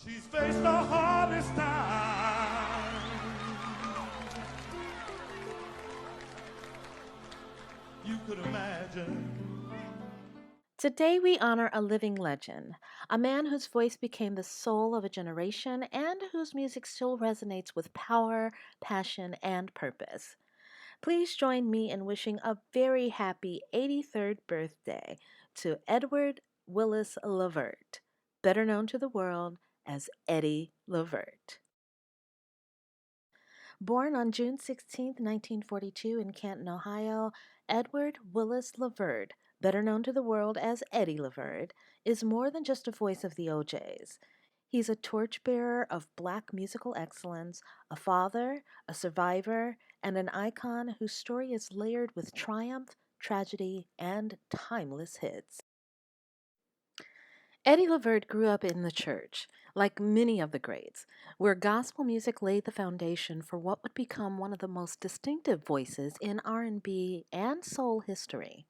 She's faced the hardest time you could imagine. Today we honor a living legend, a man whose voice became the soul of a generation and whose music still resonates with power, passion, and purpose. Please join me in wishing a very happy 83rd birthday to Edward Willis Levert, better known to the world as Eddie Levert. Born on June 16, 1942 in Canton, Ohio, Edward Willis Levert, better known to the world as Eddie Levert, is more than just a voice of the OJs. He's a torchbearer of black musical excellence, a father, a survivor, and an icon whose story is layered with triumph, tragedy, and timeless hits. Eddie Levert grew up in the church, like many of the greats, where gospel music laid the foundation for what would become one of the most distinctive voices in R&B and soul history.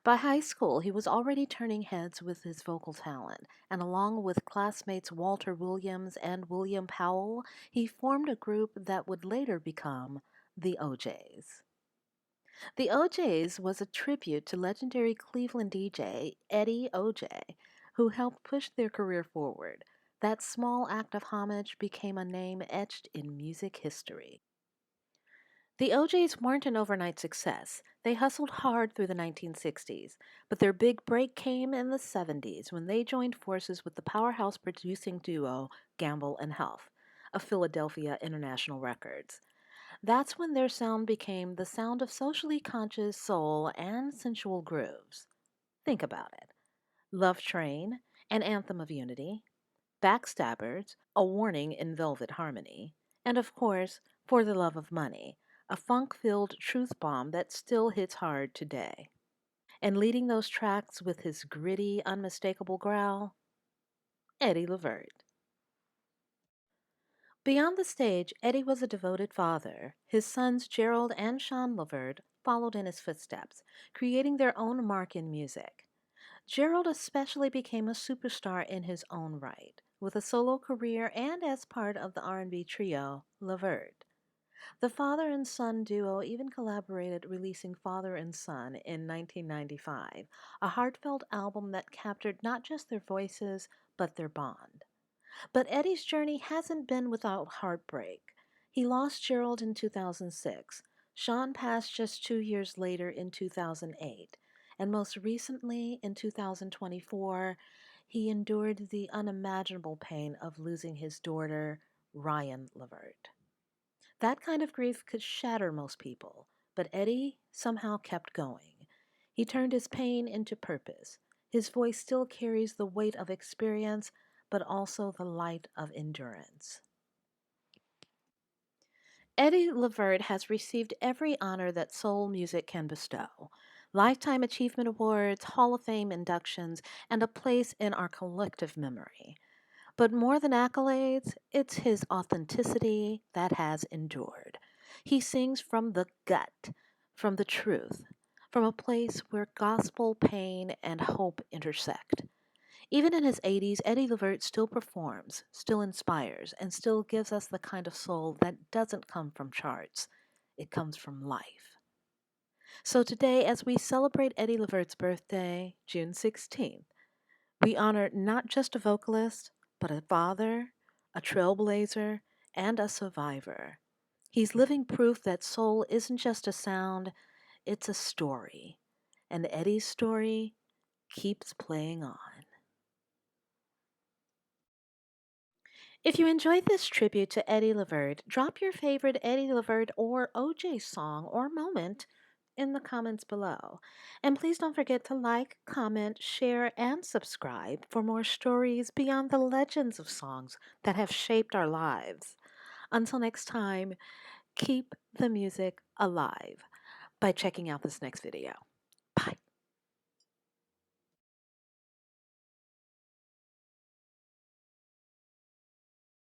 By high school, he was already turning heads with his vocal talent, and along with classmates Walter Williams and William Powell, he formed a group that would later become the OJs. The OJs was a tribute to legendary Cleveland DJ Eddie OJ, who helped push their career forward. That small act of homage became a name etched in music history. The OJs weren't an overnight success. They hustled hard through the 1960s, but their big break came in the 70s when they joined forces with the powerhouse producing duo Gamble and Health of Philadelphia International Records. That's when their sound became the sound of socially conscious soul and sensual grooves. Think about it. Love Train, an anthem of unity, Backstabbers, a warning in velvet harmony, and of course, For the Love of Money, a funk-filled truth bomb that still hits hard today. And leading those tracks with his gritty, unmistakable growl, Eddie Levert. Beyond the stage, Eddie was a devoted father. His sons Gerald and Sean Levert followed in his footsteps, creating their own mark in music. Gerald especially became a superstar in his own right, with a solo career and as part of the R&B trio Levert. The father and son duo even collaborated releasing Father and Son in 1995, a heartfelt album that captured not just their voices, but their bond. But Eddie's journey hasn't been without heartbreak. He lost Gerald in 2006. Sean passed just 2 years later in 2008. And most recently, in 2024, he endured the unimaginable pain of losing his daughter, Ryan Levert. That kind of grief could shatter most people, but Eddie somehow kept going. He turned his pain into purpose. His voice still carries the weight of experience, but also the light of endurance. Eddie Levert has received every honor that soul music can bestow: Lifetime Achievement Awards, Hall of Fame inductions, and a place in our collective memory. But more than accolades, it's his authenticity that has endured. He sings from the gut, from the truth, from a place where gospel, pain, and hope intersect. Even in his 80s, Eddie Levert still performs, still inspires, and still gives us the kind of soul that doesn't come from charts. It comes from life. So today, as we celebrate Eddie Levert's birthday, June 16th, we honor not just a vocalist, but a father, a trailblazer, and a survivor. He's living proof that soul isn't just a sound, it's a story. And Eddie's story keeps playing on. If you enjoyed this tribute to Eddie Levert, drop your favorite Eddie Levert or OJ song or moment in the comments below. And please don't forget to like, comment, share, and subscribe for more stories beyond the legends of songs that have shaped our lives. Until next time, keep the music alive by checking out this next video.